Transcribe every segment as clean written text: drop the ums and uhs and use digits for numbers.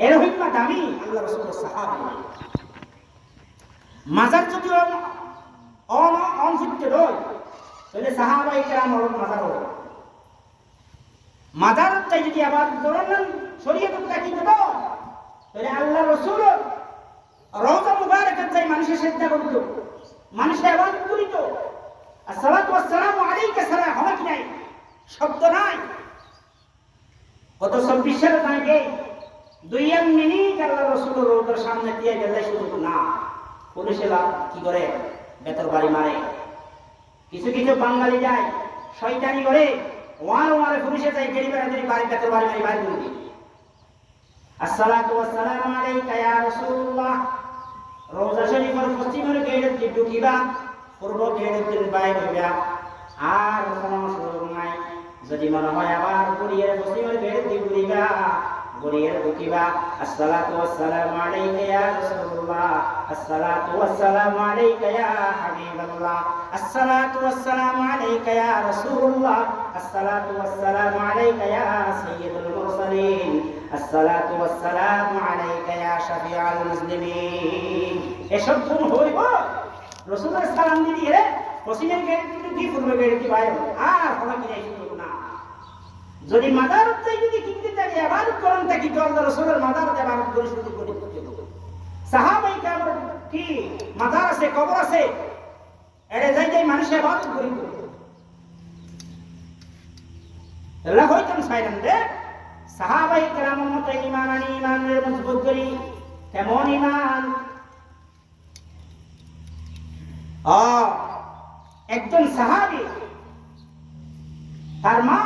এরকম দামি আল্লাহ রাসূলের সাহাবী। মাজার যদি অনফিট রয় তাহলে সাহাবায়ে কেরাম মাজার হবে। মাজার চাই যদি আবার ধরেন শরীয়তের তাকি দেব তাহলে আল্লাহ রাসূল রওজা মুবারাকাত চাই মানুষের শ্রদ্ধা করত, মানুষের ইবাদত করিত। আসসালাতু ওয়াসসালামু আলাইকা সালাম হবে কি নাই? শব্দ নাই। কত 24 সাল আগে 2 মিনিট আল্লাহ রাসূলের রওজার সামনে দিয়ে গেলে শুধু না পুলিশেরা কি করে বেতর বাড়ি মারে। কিছু কিছু বাঙালি যায় শয়তানি করে ওয়ারে পুলিশে যায় গেরি বেড়াতে বাড়ি বেতর বাড়ি মারি বাড়ি দিয়ে। আসসালাতু ওয়াসসালামু আলাইকা ইয়া রাসূলুল্লাহ। রওজা শরীফের পশ্চিমের গেটের দিকে ঢুকিবা, পূর্ব গেটের দিকে বাইরে হইবা, আর কোনো সুযোগ নাই। যদি মনে হয় আবার গড়িয়ে পশ্চিমের গেটের দিকে ঘুরিবা, গড়িয়ে ঢুকিবা। আসসালাতু ওয়াসসালামু আলাইকা ইয়া রাসূলুল্লাহ, আসসালাতু ওয়াসসালামু আলাইকা ইয়া হাবিবাল্লাহ, আসসালাতু ওয়াসসালামু আলাইকা ইয়া রাসূলুল্লাহ, আসসালাতু ওয়াসসালামু আলাইকা ইয়া সাইয়্যিদুল মুরসালিন, আসসালাতু ওয়াসসালামু আলাইকা ইয়া শাফিউল মুসলিমিন। এসব কোন হইব? রাসূলের সালাম দিয়ে পশ্চিমের গেট থেকে কি পূর্ব গেট কি বাইরে আর হলো কি নাই শুধু না। যদি মাদার চাই যদি কিনতে চাই ইবাদত করেন তা কি আল্লাহ রাসূলের মাদারতে ইবাদত করে শুরু করে দিতে। সাহাবায়ে কেরাম কি মাদার আছে, কবর আছে, এড়ে যাই যাই মানুষ ইবাদত করি। আল্লাহ হইতেন সাইলেন রে সাহাবায়ে কেরামের মতো ঈমান আনি ঈমানের মজবুত করি। কেমন ঈমান? একজন সাহাবী তার মা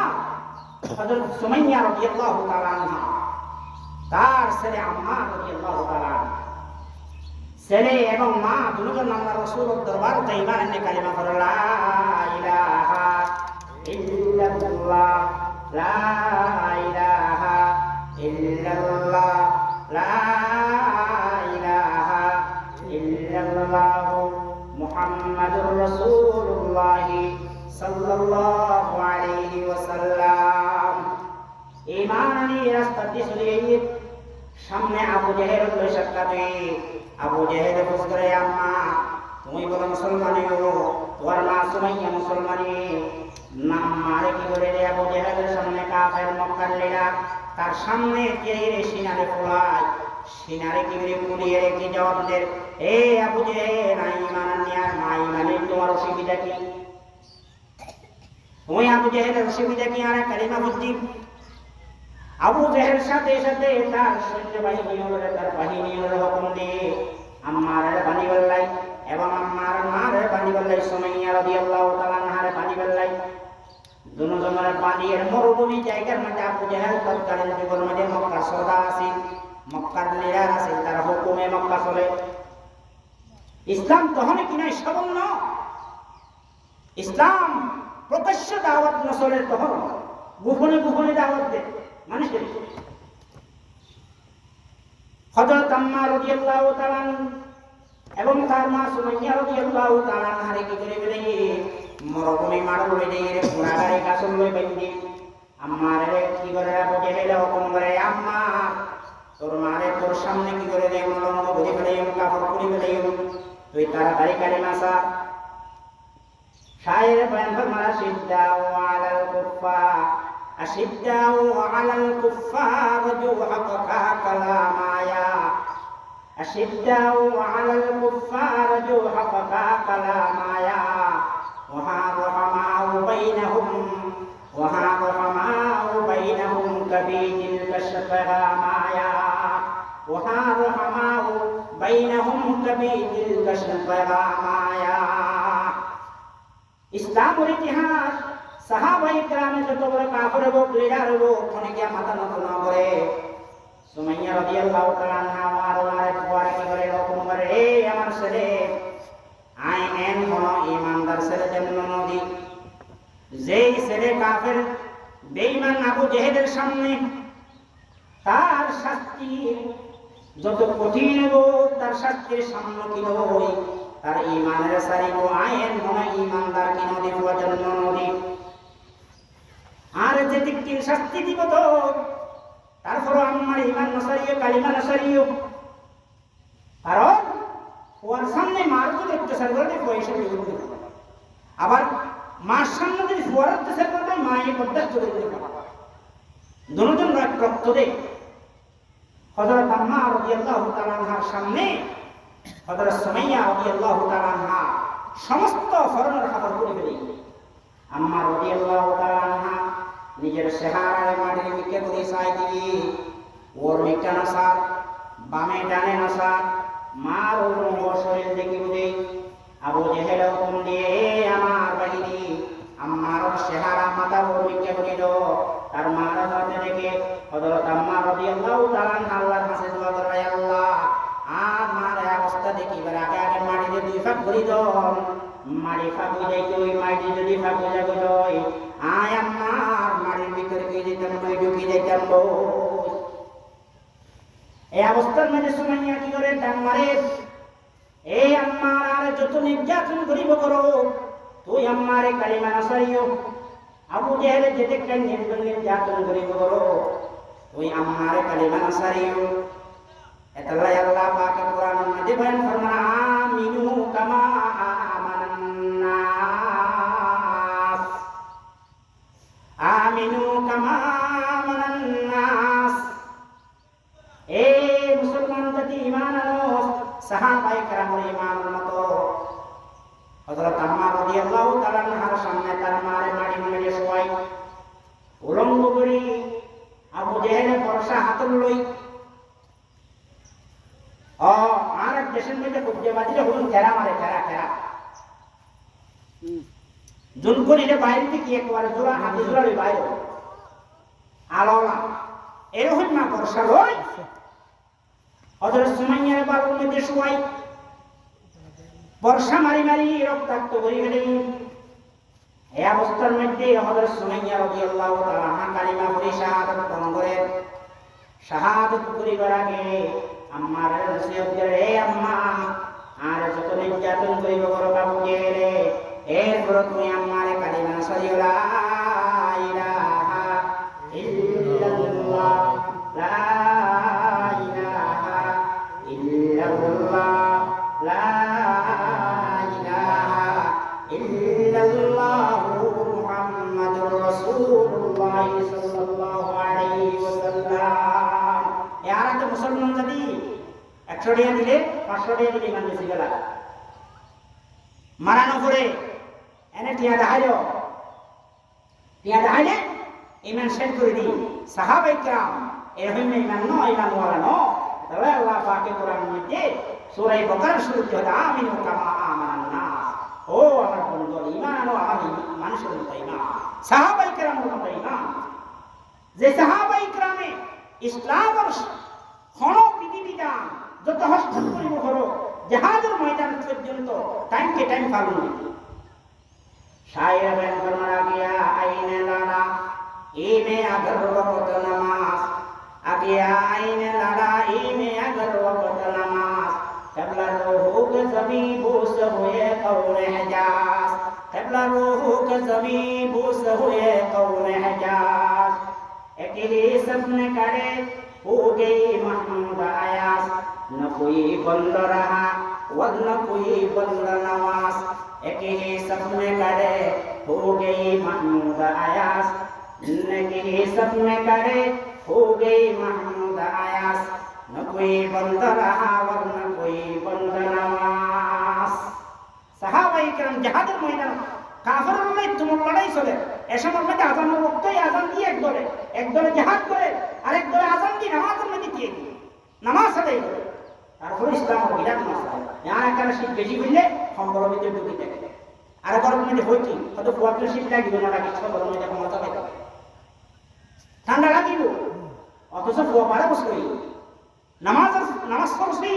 হযরত সুমাইয়া রাদিয়াল্লাহু তাআলা আনহা, তার ছেলে আম্মার রাদিয়াল্লাহু তাআলা, ছেলে এবং মা দুজন আল্লাহর রাসূলের দরবারে ঈমান এনে কালিমা পড়ল লা ইলাহা ইল্লাল্লাহ, লা ইলাহা ইল্লাল্লাহ, লা ইলাহা ইল্লাল্লাহ মুহাম্মাদুর রাসূলুল্লাহ সাল্লাল্লাহু আলাইহি ওয়াসাল্লাম। ঈমান নিয়ে রাস্তা দিয়ে চলে গিয়ে সামনে আবু জেহেল ওই সাক্ষাতে আবু জেহেল বুঝরে আম্মা তুমি বলো মুসলমানি হো, তোমার মা সুমাইয়া মুসলমানি নাম মারে কি করে রে? আবু জেহেলের সামনে কাফের মক্কার লীলা তার সামনে দিয়ে সিনারে ফোলায়, সিনারে কি করে পুড়িয়ে রেখে জবাব দেয়, এ আবু জেহেল আই ঈমান নিয়ে আর মা ঈমানে তোমার অসুবিধা কি? তুমি আবু জেহেলের অসুবিধা কি? আর কালিমা বুদ্ধি। আবু জেহেল সাথে সাথে তার সৈন্যবাহিনী হলে তার বাহিনী হলে হুকুম দিয়ে আম্মারের বানি বললাই এবং আম্মার মারের বানি বললাই সুমাইয়া রাদিয়াল্লাহু তাআলা আনহার বানি বললাই। দুজনের বানির মরুভূমি জায়গার মধ্যে আবু জেহেল তৎকালীন যুগের মধ্যে মক্কার সরদার আছে, মক্কার লিডার আছে, তার হুকুমে মক্কা চলে। ইসলাম তখন কি নাই সাবন্য, ইসলাম প্রকাশ্য দাওয়াত নসলের তখন গোপনে গোপনে দাওয়াত দেয় মানুষের। হযরত আম্মা রাদিয়াল্লাহু তাআলা এবং তার মা সুমাইয়া রাদিয়াল্লাহু তাআলা আনহারে কি করে বলে মরুভূমি মাড়ুলে দিয়ে ঘোড়া গাড়ি গাছল লই বাইন্দে আম্মারে কি করে আবু জেহেল হুকুম করে, আম্মা তোর মারে তোর সামনে কি করে দেয় মলঙ্গ বুঝে ফেলে কাপড় পুড়ি ফেলে তুই তাড়াতাড়ি কালিমা সা। শায়ের বয়ান ফরমালা শিদ্দাউ আলাল কুফার আশিদ্দাউ আলাল কুফার জুহাকা কালামায়া, আশিদ্দাউ আলাল কুফার জুহাকা কালামায়া وحرموا بينهم كبيد كالشفغامايا، وحرموا بينهم كبيد كالشفغامايا। ইসলামের ইতিহাস সাহাবায়ে কেরামের যত বড় কাফের হোক লিডার হোক কোনে গিয়া মাথা নত না করে। সুমাইয়া রাদিয়াল্লাহু তাআলা আনহা আর কি করে হুকুম করে, এ আমার ছেলে আই এন হলো ইমানদার ছেলে জন্য নদী। যেই ছেলে কাফের বেঈমান আবু জেহেলের সামনে তার শাস্তি যত কঠিন হোক তার শাস্তির সম্মুখীন হই, তার ইমানের সারিব আইন হলো ইমানদার কি নদী হওয়ার জন্য নদী। আর যে দিকটির শাস্তি দিব তো তারপরও আমার ইমান নসারিও কালিমা নসারিও, কারণ ওর সামনে মার যদি অত্যাচার করে পয়সা দিয়ে দিতে পারে, আবার মার সামনে যদি ফুয়ার অত্যাচার করে মায়ে বরদাস্ত করে দিতে পারে। দুজন রক্ত দেয়। হযরত আম্মা রাদিয়াল্লাহু তাআলা আনহার সামনে হযরত সুমাইয়া রাদিয়াল্লাহু তাআলা আনহা সমস্ত ফরনের খবর করে ফেলে। আম্মা রাদিয়াল্লাহু তাআলা আনহা নিজের চেহারায় মাটির মিকে করে চাই দিয়ে ওর মিটা নাসার বামে ডানে নাসার মার ওর শরীর দেখি বুঝে আবু জেহেল হুকুম দিয়ে আমার বাহিনী আম্মার চেহারা মাথা ওর মিকে করে দাও। তার মার হাতে দেখে হযরত আম্মা রাদিয়াল্লাহু তাআলা আনহা আল্লাহর কাছে দোয়া করে, আল্লাহ আর মার অবস্থা দেখি এবার আগে আগে মাটিতে দুই ফাঁক ভরি দাও, মাটি ফাঁক হয়ে যায় ওই মাটি যদি ফাঁক হয়ে যাবে লয় আয় আম্মার মাটির ভিতরে গিয়ে যেতাম নয় ঢুকিয়ে যাইতাম। এই অবস্থার মধ্যে সুমাইয়া কি করে ডান মারে, এই আম্মার আর যত নির্যাতন করিব করো তুই আম্মারে কালিমা নাসারিও। আবু জেহেল যেতে কেন নির্যাতন করিব করো তুই আম্মারে কালিমা নাসারিও। এতাল্লাই আল্লাহ পাক কোরআনের মধ্যে বয়ান ফরমান, আমিনু কামা আমানান নাস, আমিনু কামা আমানান নাস। এই মুসলমান জাতি ঈমান আনো সাহাবায়ে কেরামের ঈমানের মতো। হযরত আম্মা রাদিয়াল্লাহু তাআলা আনহার সামনে তার মারে মাটি মেরে শোয়াই উলঙ্গ করি আবু জেহেল বর্ষা হাতে লই। আর এক দেশের মধ্যে কুব্জেবাজিরা হলুন খেরা মারে, খেরা খেরা জুন করিলে বাইরে থেকে একবারে জোড়া হাতে জোড়া লই বাইরে আলোলা এরকম না বর্ষা লই। হযরত সুমাইয়ার বাবুর মধ্যে শোয়াই বর্ষা মারি মারি রক্তাক্ত করে গেলেন। এই অবস্থার মধ্যে হযরত সুমাইয়া রাদিয়াল্লাহু তাআলা আনহা কালিমা পড়ে শাহাদাত বরণ করেন। শাহাদাত করিবার আগে আম্মার নসিহত করে, হে আম্মা আর যত নির্যাতন করিব করো বাবু গেলে এরপর তুমি আম্মারে কালিমা নাসারিও, লা ইলাহা ইল্লাল্লাহ, লা ইলাহা ইল্লাল্লাহ, লা ইলাহা ইল্লাল্লাহ মুহাম্মাদুর রাসূলুল্লাহ সাল্লাল্লাহু আলাইহি ওয়াসাল্লাম। আর একটা মুসলমান জাতি 100 টাকা দিলে 500 টাকা দিলে ইমান বেশি গেল মারানো করে এনে টিয়া দেখাইলে ইমান শেষ করে দিই। সাহাবায়ে কেরাম এরকম ইমান নয়, ইমান ওয়ালা নয়। তবে আল্লাহ পাকের কোরআনের মধ্যে সূরা বাকারার শুরুতে হলো আমিনু কামা আমানান নাস, ও আমার বন্ধু ঈমান আনো আমার মানুষের মতো ঈমান, সাহাবায়ে কেরামের মতো ঈমান। যে সাহাবায়ে কেরামে ইসলামের হন পৃথিবীটা যত হস্তক্ষেপ করিব করো জাহাজের ময়দান পর্যন্ত টাইমকে টাইম পালন করি। শায়ের বেন ফরমানা গিয়া আইনে লালা ইমে আগর ওয়াক্ত নামাজ, আগিয়া আইনে লালা ইমে আগর ওয়াক্ত নামাজ, কবলা রূহ কে জমি বুস হুয়ে কৌন হিজাজ, কবলা রূহ কে জমি বুস হুয়ে কৌন হিজাজ। एक ही सपने करे हो गई महमूद आयास, न कोई बंद रहा वद न कोई बंद नवास। एक ही सपने करे हो गई महमूद आयास, एक ही सपने करे हो गई महमूद आयास, न कोई बंद रहा वद न कोई बंद नवास। সাহাবায়ে কেরাম জিহাদের ময়দানে কাফেরের লড়াই তুমুল লড়াই চলে। এসময় মধ্যে আজানের রক্তই আজান দিয়ে এক দলে জিহাদ করে আরেক দলে আজান দিয়ে নামাজের মধ্যে দিয়ে নামাজ আদায় করে। তারপরে ইসলামের বিরাট মশলা यहाँ একটা শীত বেশি করলে সম্বর ভিতরে ঢুকে থাকে। আর গরমের মধ্যে হইছি হয়তো ফুয়াতে শীত লাগিব না লাগে গরমের মধ্যে মজা পাইতে ঠান্ডা লাগিব, অথচ ফুয়া পারে বসে নামাজ পড়ছি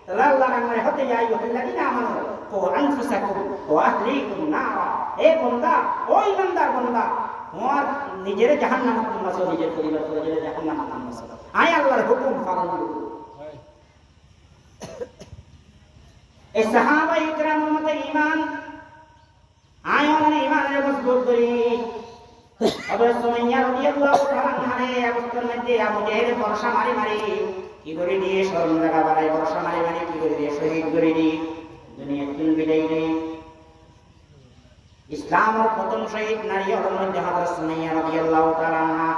তাহলে আল্লাহ রান্নায় হতে যাই ওয়াল্লাযিনা আমানু কু আনফুসাকুম ওয়া আহলিকুম নারা। এ বান্দা, ও ইমানদার বান্দা, তোমার নিজের জাহান্নামে নামাসো, নিজের পরিবার পরিজনের জাহান্নামে নামাসো। আয় আল্লাহর হুকুম পালন করো। এই সাহাবায়ে কেরামের মতো ঈমান আয় অনেক ঈমানের মজবুত করি। হযরত সুমাইয়া রাদিয়াল্লাহু তাআলা আনহারে অবস্থার মধ্যে আবু জেহেল বর্ষা মারি মারি কি করে দিয়ে শরম লাগা বাড়াই বর্ষা মারি মারি কি করে দিয়ে শহীদ করে দিয়ে দুনিয়া তিন বিদায় নেই। ইসলামের প্রথম শহীদ নারী হলেন মধ্যে হযরত সুমাইয়া রাদিয়াল্লাহু তাআলা আনহা।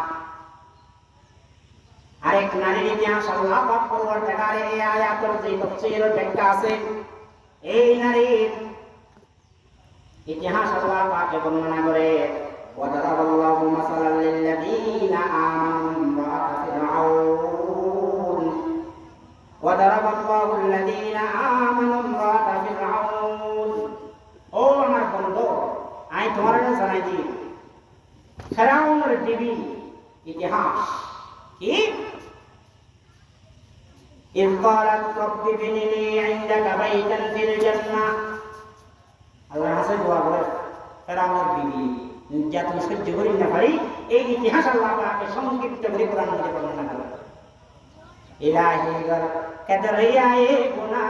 আরেক নারীর ইতিহাস আল্লাহ পাক পরবর্তীকালে এই আয়াতের যে তাফসীরের ব্যাখ্যা আছে, এই নারীর ইতিহাস আল্লাহ পাক বর্ণনা করে ওয়াদারাবাল্লাহু মাসালাল লিল্লাযীনা আমানু ইমরাআতা ফিরআউন ওয়াদারাবাল্লাহু আল্লাযীনা আমানু ইমরাআতা ফিরআউন। ও আমার বন্ধু, আমি তোমার জানাই দিই ফিরআউনের বিবি ইতিহাস কি। إذ قالت رب ابن لي عندك بيتا في الجنة। আল্লাহ হাসে দোয়া করে ফেরাউনের বিবি নির্যাতন সহ্য করি না পারি, এই ইতিহাস আল্লাহ পাকে সংক্ষিপ্ত করে কোরআন মধ্যে বর্ণনা করে। ইলাহি গর কদরিয়া এ গুনাহ